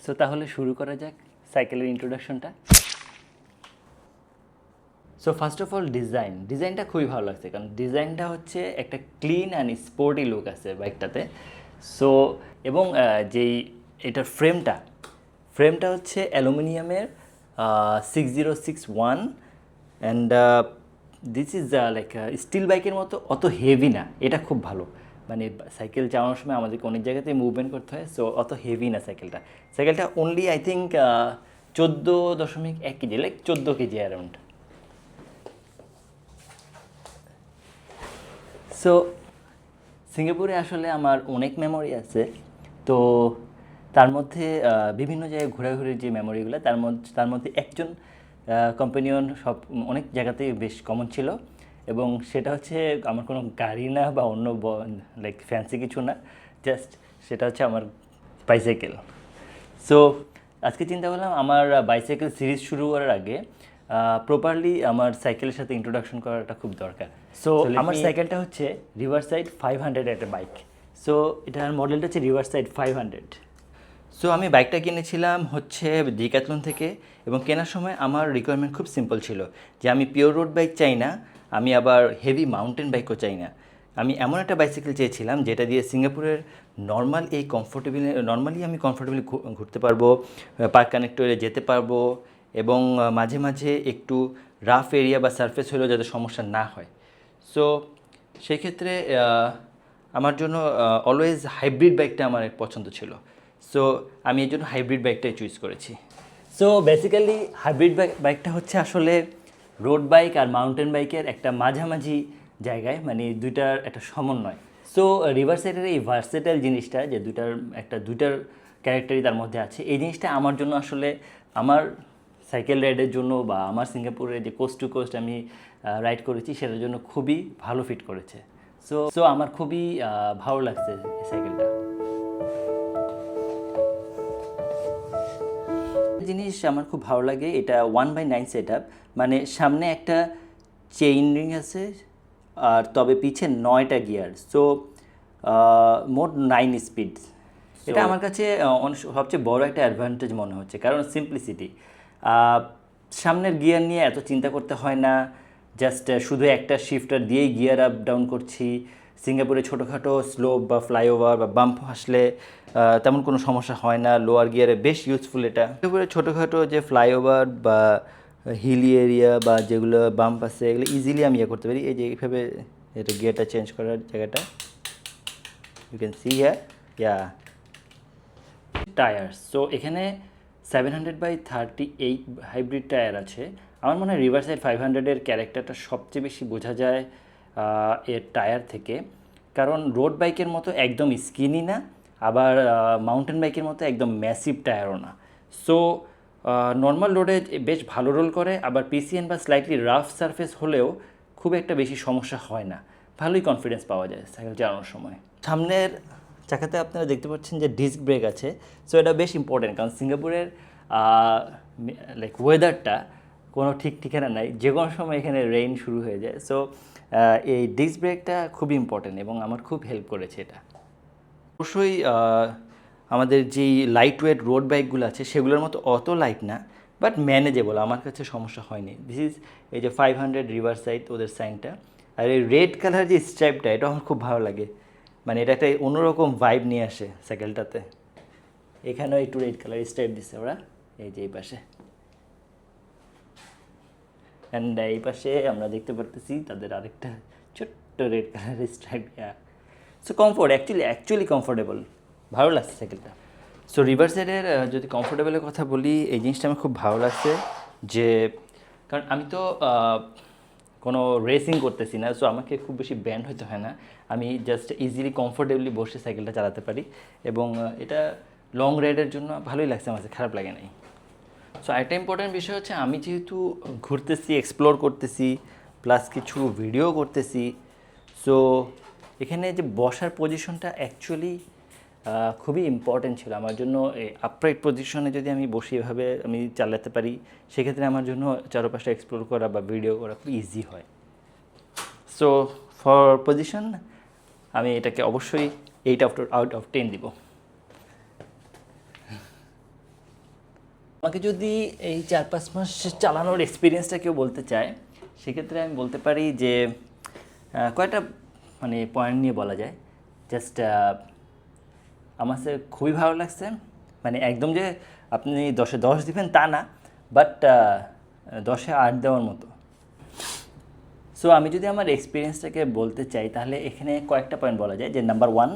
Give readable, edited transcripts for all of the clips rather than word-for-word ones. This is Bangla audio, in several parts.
সো তাহলে শুরু করা যাক সাইকেলের ইন্ট্রোডাকশনটা। সো ফার্স্ট অফ অল ডিজাইনটা খুবই ভালো লাগছে, কারণ ডিজাইনটা হচ্ছে একটা ক্লিন অ্যান্ড স্পোর্টি লুক আছে বাইকটাতে। সো এবং যেই এটার ফ্রেমটা হচ্ছে অ্যালুমিনিয়ামের 6061 and this is like steel বাইকের মতো অত হেভি না, এটা খুব ভালো। মানে সাইকেল চালানোর সময় আমাদেরকে অনেক জায়গাতেই মুভমেন্ট করতে হয়, সো অত হেভি না সাইকেলটা only I think 14.1 KG, like 14 KG around. So সিঙ্গাপুরে আসলে আমার অনেক মেমোরি আছে, তো তার মধ্যে বিভিন্ন জায়গায় ঘোরাঘুরির যে মেমোরিগুলো, তার মধ্যে একজন কম্পানিয়ন অনেক জায়গাতেই বেশ কমন ছিল, এবং সেটা হচ্ছে আমার কোনো গাড়ি না বা অন্য লাইক ফ্যান্সি কিছু না, জাস্ট সেটা হচ্ছে আমার বাইসাইকেল। সো আজকে চিন্তা করলাম আমার বাইসাইকেল সিরিজ শুরু করার আগে প্রপারলি আমার সাইকেলের সাথে ইন্ট্রোডাকশন করাটা খুব দরকার। সো আমার সাইকেলটা হচ্ছে রিভারসাইড 500 একটা বাইক। সো এটার মডেলটা হচ্ছে রিভারসাইড 500। সো আমি বাইকটা কিনেছিলাম হচ্ছে ডিক্যাথলন থেকে, এবং কেনার সময় আমার রিকোয়ারমেন্ট খুব সিম্পল ছিল যে আমি পিওর রোড বাইক চাই না, আমি আবার হেভি মাউন্টেন বাইকও চাই না। আমি এমন একটা বাইসাইকেল চেয়েছিলাম যেটা দিয়ে সিঙ্গাপুরের নর্মালি আমি কমফোর্টেবলি ঘুরতে পারবো, পার্ক কানেক্টরে যেতে পারবো, এবং মাঝে মাঝে একটু রাফ এরিয়া বা সারফেস হলেও যাতে সমস্যা না হয়। সো সেক্ষেত্রে আমার জন্য অলওয়েজ হাইব্রিড বাইকটা আমার পছন্দ ছিল। সো আমি এই জন্য হাইব্রিড বাইকটাই চুজ করেছি। সো বেসিক্যালি হাইব্রিড বাইকটা হচ্ছে আসলে রোড বাইক আর মাউন্টেন বাইকের একটা মাঝামাঝি জায়গায়, মানে দুইটার একটা সমন্বয়। সো রিভারসাইডের এই ভার্সেটাইল জিনিসটা, যে দুইটার ক্যারেক্টারই তার মধ্যে আছে, এই জিনিসটা আমার জন্য আসলে আমার সাইকেল রাইডের জন্য বা আমার সিঙ্গাপুরে যে কোস্ট টু কোস্ট আমি রাইড করেছি সেটার জন্য খুবই ভালো ফিট করেছে। সো আমার খুবই ভালো লাগছে এই সাইকেলটা। জিনিস আমার খুব ভালো লাগে, এটা 1/9 সেট আপ, মানে সামনে একটা চেইন রিং আছে, আর তবে পিছে 9টা গিয়ার। সো মোট 9 স্পিড। এটা আমার কাছে সবচেয়ে বড় একটা অ্যাডভান্টেজ মনে হচ্ছে, কারণ সিম্পলিসিটি। সামনের গিয়ার নিয়ে এত চিন্তা করতে হয় না, জাস্ট শুধু একটা শিফটার দিয়েই গিয়ার আপ ডাউন করছি। সিঙ্গাপুরে ছোটোখাটো স্লোপ বা ফ্লাইওভার বা বাম্প আসলে তেমন কোনো সমস্যা হয় না, লোয়ার গিয়ারে বেশ ইউজফুল এটা। সিঙ্গাপুরে ছোটোখাটো যে ফ্লাইওভার বা হিলি এরিয়া বা যেগুলো বাম্প আছে, এগুলো ইজিলি আমি করতে পারি। এই যে এইভাবে এটা গিয়ারটা চেঞ্জ করার জায়গাটা, you can see yeah tyre. So এখানে 700/38 হাইব্রিড টায়ার আছে। আমার মনে হয় রিভারসাইড 500-এর ক্যারেক্টারটা সবচেয়ে বেশি বোঝা যায় এর টায়ার থেকে, কারণ রোড বাইকের মতো একদম স্কিনি না, আবার মাউন্টেন বাইকের মতো একদম ম্যাসিভ টায়ারও না। সো নর্মাল রোডে বেশ ভালো রোল করে, আবার পিসিএন বা স্লাইটলি রাফ সারফেস হলেও খুব একটা বেশি সমস্যা হয় না, ভালোই কনফিডেন্স পাওয়া যায় সাইকেল চালানোর সময়। সামনের চাকাতে আপনারা দেখতে পাচ্ছেন যে ডিস্ক ব্রেক আছে। সো এটা বেশ ইম্পর্টেন্ট, কারণ সিঙ্গাপুরের লাইক ওয়েদারটা কোনো ঠিক ঠিকানা নাই, যে কোনো সময় এখানে রেইন শুরু হয়ে যায়। সো এই ডিস্ক ব্রেকটা খুবই ইম্পর্টেন্ট এবং আমার খুব হেল্প করেছে এটা। অবশ্যই আমাদের যেই লাইট ওয়েট রোড বাইকগুলো আছে সেগুলোর মতো অত লাইট না, বাট ম্যানেজেবল, আমার কাছে সমস্যা হয়নি। দিস ইজ এই যে 500 রিভারসাইড ওদের সাইনটা, আর এই রেড কালার যে স্ট্রাইপটা, এটা আমার খুব ভালো লাগে, মানে এটা একটা অন্যরকম ভাইব নিয়ে আসে সাইকেলটাতে। এখানেও একটু রেড কালার স্ট্রাইপ দিচ্ছে ওরা, এই যে এই পাশে, অ্যান্ড এই পাশে আমরা দেখতে পারতেছি তাদের আরেকটা ছোট্ট রেড কালারের stripe. So comfort actually comfortable, ভালো লাগছে সাইকেলটা। সো রিভারসাইডের যদি কমফোর্টেবলের কথা বলি, এই জিনিসটা আমার খুব ভালো লাগছে, যে কারণ আমি তো কোনো রেসিং করতেছি না, সো আমাকে খুব বেশি ব্যান্ড হতে হয় না, আমি জাস্ট ইজিলি কমফোর্টেবলি বসে সাইকেলটা চালাতে পারি, এবং এটা লং রাইডের জন্য ভালোই লাগছে, আমার কাছে খারাপ লাগে নাই। সো একটা ইম্পর্টেন্ট বিষয় হচ্ছে, আমি যেহেতু ঘুরতেছি, এক্সপ্লোর করতেছি, প্লাস কিছু ভিডিও করতেছি, সো এখানে যে বসার পজিশনটা অ্যাকচুয়ালি খুবই ইম্পর্টেন্ট ছিল আমার জন্য। এই আপরাইট পজিশনে যদি আমি বসে এভাবে আমি চালাতে পারি, সেক্ষেত্রে আমার জন্য চারপাশটা এক্সপ্লোর করা বা ভিডিও করা খুব ইজি হয়। সো ফর পজিশন আমি এটাকে অবশ্যই 8 আউট অফ 10 দিব। আমাকে যদি এই 4-5 মাস চালানোর এক্সপিরিয়েন্সটা কেউ বলতে চায়, সেক্ষেত্রে আমি বলতে পারি যে কয়েকটা মানে পয়েন্ট নিয়ে বলা যায়। জাস্ট আমার কাছে খুবই ভালো লাগছে, মানে একদম যে আপনি 10-এ 10 দিবেন তা না, বাট 10-এ 8 দেওয়ার মতো। সো আমি যদি আমার এক্সপিরিয়েন্সটাকে বলতে চাই, তাহলে এখানে কয়েকটা পয়েন্ট বলা যায়। যে নাম্বার 1,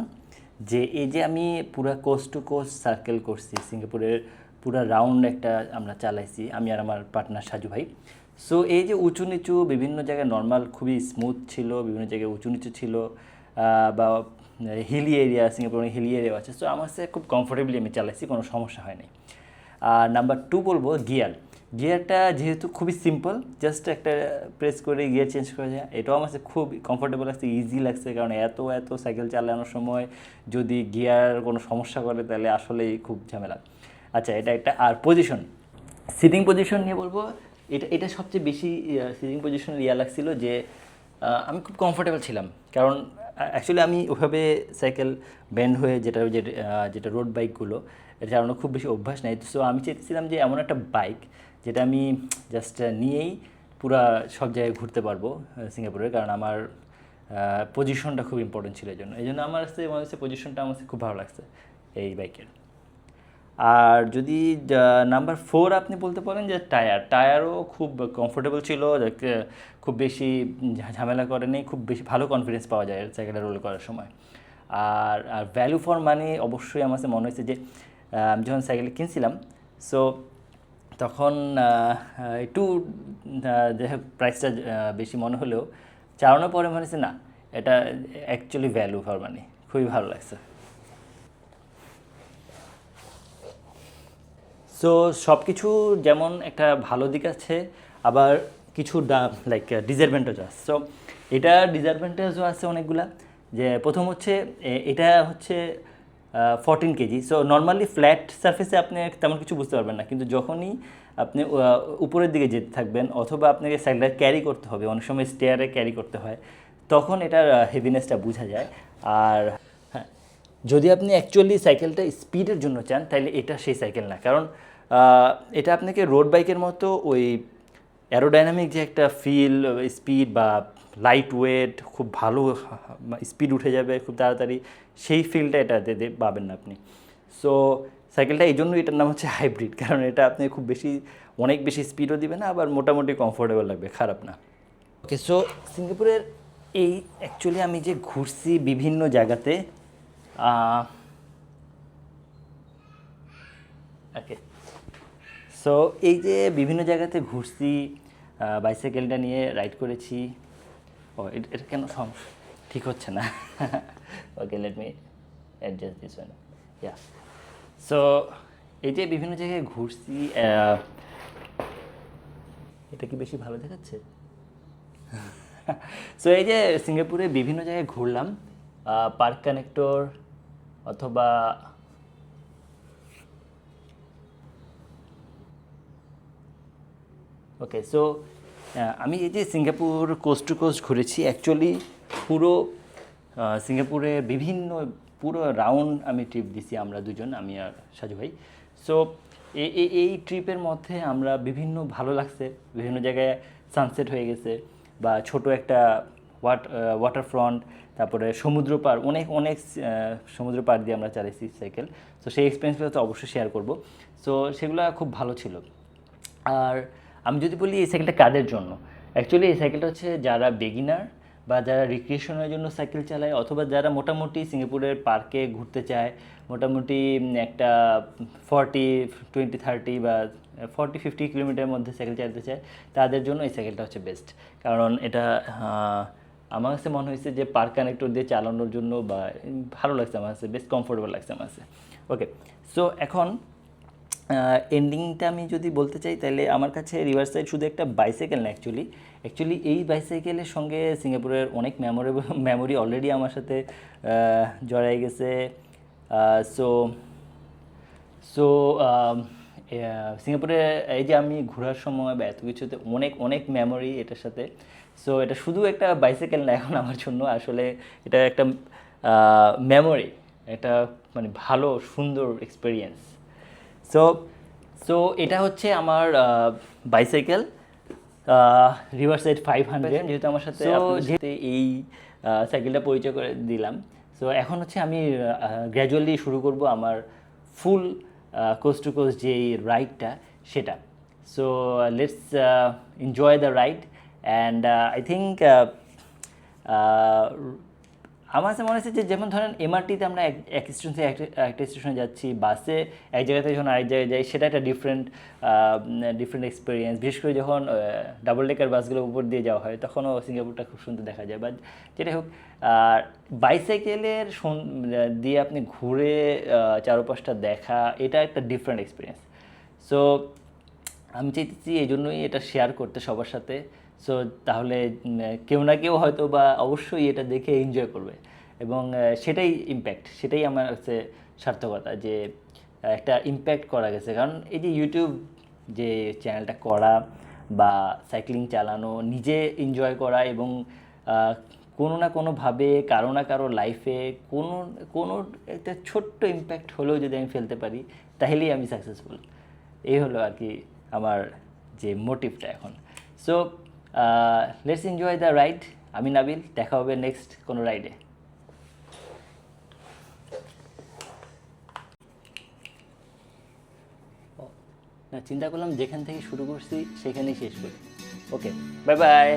যে এই যে আমি পুরা কোস্ট টু কোস্ট সার্কেল করছি, সিঙ্গাপুরের পুরা রাউন্ড একটা আমরা চালাইছি, আমি আর আমার পার্টনার সাজু ভাই। সো এই যে উঁচু নিচু বিভিন্ন জায়গায় নর্মাল খুবই স্মুথ ছিল, বিভিন্ন জায়গায় উঁচু নিচু ছিল, বা হিলি এরিয়া, সিঙ্গাপুরে হিলি এরিয়া আছে। সো আমার কাছে খুব কমফোর্টেবলি আমি চালাইছি, কোনো সমস্যা হয়নি। আর নাম্বার 2 বলবো গিয়ারটা যেহেতু খুবই সিম্পল, জাস্ট একটা প্রেস করে গিয়ার চেঞ্জ করা যায়, এটাও আমার কাছে খুব কমফোর্টেবল লাগছে, ইজি লাগছে। কারণ এত সাইকেল চালানোর সময় যদি গিয়ার কোনো সমস্যা করে তাহলে আসলেই খুব ঝামেলা। আচ্ছা, এটা একটা। আর সিটিং পজিশন নিয়ে বলবো, এটা সবচেয়ে বেশি সিটিং পজিশন ইয়া লাগছিল যে আমি খুব কমফোর্টেবল ছিলাম। কারণ অ্যাকচুয়ালি আমি ওইভাবে সাইকেল ব্যান্ড হয়ে যেটা রোড বাইকগুলো এটা চালানো খুব বেশি অভ্যাস নেই। সো আমি চেয়েছিলাম যে এমন একটা বাইক যেটা আমি জাস্ট নিয়েই পুরা সব জায়গায় ঘুরতে পারবো সিঙ্গাপুরে। কারণ আমার পজিশনটা খুব ইম্পর্টেন্ট ছিল, এই জন্য আমার কাছে মনে হচ্ছে পজিশনটা আমার কাছে খুব ভালো লাগছে এই বাইকের। আর যদি নাম্বার 4 আপনি বলতে পারেন যে টায়ারও খুব কমফোর্টেবল ছিল, খুব বেশি ঝামেলা করে নেই, খুব বেশি ভালো কনফিডেন্স পাওয়া যায় সাইকেলটা রোল করার সময়। আর আর ভ্যালু ফর মানি অবশ্যই আমার কাছে মনে হয়েছে যে আমি যখন সাইকেল কিনছিলাম, সো তখন একটু যাই হোক প্রাইসটা বেশি মনে হলেও চালানোর পরে মনে হচ্ছে না, এটা অ্যাকচুয়ালি ভ্যালু ফর মানি, খুবই ভালো লাগছে। সো সব কিছু যেমন একটা ভালো দিক আছে, আবার কিছু লাইক ডিসঅ্যাডভান্টেজ আছে। সো এটা ডিসঅ্যাডভান্টেজও আছে অনেকগুলা। যে প্রথম হচ্ছে এটা হচ্ছে 14 কেজি। সো নর্মালি ফ্ল্যাট সারফেসে আপনি তেমন কিছু বুঝতে পারবেন না, কিন্তু যখনই আপনি উপরের দিকে যেতে থাকবেন অথবা আপনাকে সাইকেলটা ক্যারি করতে হবে, অনেক সময় স্টেয়ারে ক্যারি করতে হয়, তখন এটার হেভিনেসটা বোঝা যায়। আর হ্যাঁ, যদি আপনি অ্যাকচুয়ালি সাইকেলটা স্পিডের জন্য চান, তাহলে এটা সেই সাইকেল না। কারণ এটা আপনাকে রোড বাইকের মতো ওই অ্যারোডাইনামিক যে একটা ফিল, স্পিড বা লাইট ওয়েট, খুব ভালো স্পিড উঠে যাবে খুব তাড়াতাড়ি, সেই ফিলটা এটাতে পাবেন না আপনি। সো সাইকেলটা এই জন্যই এটার নাম হচ্ছে হাইব্রিড, কারণ এটা আপনি খুব বেশি অনেক বেশি স্পিডও দিবে না, আবার মোটামুটি কমফোর্টেবল লাগবে, খারাপ না। ওকে, সো সিঙ্গাপুরের এই অ্যাকচুয়ালি আমি যে ঘুরছি বিভিন্ন জায়গাতে, ওকে, সো এই যে বিভিন্ন জায়গাতে ঘুরছি, বাইসাইকেলটা নিয়ে রাইড করেছি। ও এটা কেন সমস্যা ঠিক হচ্ছে না? Okay, let me adjust this one. Yeah, so এই যে বিভিন্ন জায়গায় ঘুরছি, এটা কি বেশি ভালো দেখাচ্ছে? সো এই যে সিঙ্গাপুরে বিভিন্ন জায়গায় ঘুরলাম, পার্ক কানেক্টর অথবা ওকে, সো আমি এই যে সিঙ্গাপুর কোস্ট টু কোস্ট ঘুরেছি, অ্যাকচুয়ালি পুরো সিঙ্গাপুরে বিভিন্ন পুরো রাউন্ড আমি ট্রিপ দিছি আমরা দুজন, আমি আর সাজু ভাই। সো এই ট্রিপের মধ্যে আমরা বিভিন্ন ভালো লাগছে, বিভিন্ন জায়গায় সানসেট হয়ে গেছে, বা ছোট একটা ওয়াটার ফ্রন্ট, তারপরে সমুদ্র পার, অনেক অনেক সমুদ্র পার দিয়ে আমরা চালাইছি সাইকেল। তো সেই এক্সপিরিয়েন্সগুলো তো অবশ্যই শেয়ার করব। সো সেগুলো খুব ভালো ছিল। আর আমি যদি বলি এই সাইকেলটা কাদের জন্য, অ্যাকচুয়ালি এই সাইকেলটা হচ্ছে যারা বিগিনার বা যারা রিক্রিয়েশনের জন্য সাইকেল চালায়, অথবা যারা মোটামুটি সিঙ্গাপুরের পার্কে ঘুরতে চায়, মোটামুটি একটা 40-20-30 বা 40-50 কিলোমিটারের মধ্যে সাইকেল চালাতে চায়, তাদের জন্য এই সাইকেলটা হচ্ছে বেস্ট। কারণ এটা আমার কাছে মনে হয়েছে যে পার্ক কানেক্টর দিয়ে চালানোর জন্য বা ভালো লাগছে আমার কাছে, বেশ কমফোর্টেবল লাগছে আমার কাছে। ওকে, সো এখন এন্ডিংটা আমি যদি বলতে চাই, তাহলে আমার কাছে রিভারসাইড শুধু একটা বাইসাইকেল না, অ্যাকচুয়ালি এই বাইসাইকেলের সঙ্গে সিঙ্গাপুরের অনেক মেমোরি অলরেডি আমার সাথে জড়াই গেছে। সো সো সিঙ্গাপুরে এই যে আমি ঘোরার সময় বা এত কিছুতে অনেক অনেক মেমোরি এটার সাথে। সো এটা শুধু একটা বাইসাইকেল না এখন আমার জন্য, আসলে এটা একটা মেমোরি, এটা মানে ভালো সুন্দর এক্সপিরিয়েন্স। সো সো এটা হচ্ছে আমার বাইসাইকেল রিভারসাইড 500, যেহেতু আমার সাথে যেহেতু এই সাইকেলটা পরিচয় করে দিলাম। সো এখন হচ্ছে আমি গ্র্যাজুয়ালি শুরু করব আমার ফুল কোস্ট টু কোস্ট যেই রাইডটা সেটা। So let's enjoy the ride and I think আমার কাছে মনে হচ্ছে যে যেমন ধরেন এমআরটিতে আমরা এক স্টেশন থেকে একটা স্টেশনে যাচ্ছি, বাসে এক জায়গা থেকে যখন আরেক জায়গায় যাই সেটা একটা ডিফারেন্ট এক্সপিরিয়েন্স। বিশেষ করে যখন ডাবল ডেকার বাসগুলোর উপর দিয়ে যাওয়া হয় তখনও সিঙ্গাপুরটা খুব সুন্দর দেখা যায়। বা যেটাই হোক, বাইসাইকেলের দিয়ে আপনি ঘুরে চারপাশটা দেখা, এটা একটা ডিফারেন্ট এক্সপিরিয়েন্স। সো আমি চাইতেছি এই জন্যই এটা শেয়ার করতে সবার সাথে। সো তাহলে কেউ না কেউ হয়তো বা অবশ্যই এটা দেখে এনজয় করবে এবং সেটাই ইম্প্যাক্ট, সেটাই আমার কাছে সার্থকতা যে একটা ইম্প্যাক্ট করা গেছে। কারণ এই যে ইউটিউব যে চ্যানেলটা করা বা সাইক্লিং চালানো, নিজে এনজয় করা এবং কোনো না কোনোভাবে কারো না কারো লাইফে কোনো কোনো একটা ছোট্ট ইম্প্যাক্ট হলেও যদি আমি ফেলতে পারি তাহলেই আমি সাকসেসফুল। এই হলো আর কি আমার যে মোটিভটা এখন। So let's enjoy the ride. আমি নাবিল, দেখা হবে নেক্সট কোনো রাইডে। না, চিন্তা করলাম যেখান থেকে শুরু করছি সেখানেই শেষ করি। ওকে, বাই বাই।